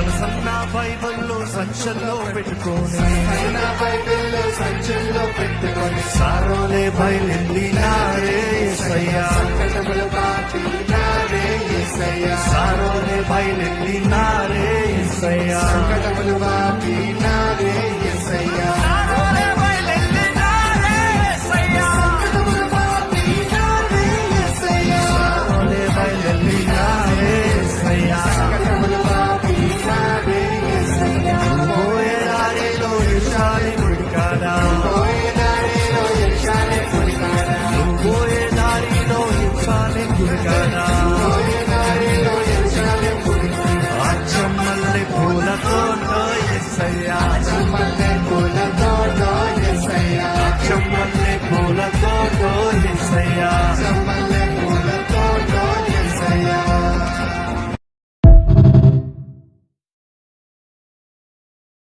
సన్న బైబిల్లో సంచల్లో పెట్టుకొని సారోలే బయలెళ్ళినారే యేసయ్యా, సారోలే బయలెళ్ళినారే యేసయ్యా, అచ్చమ్మల్లె పూలతో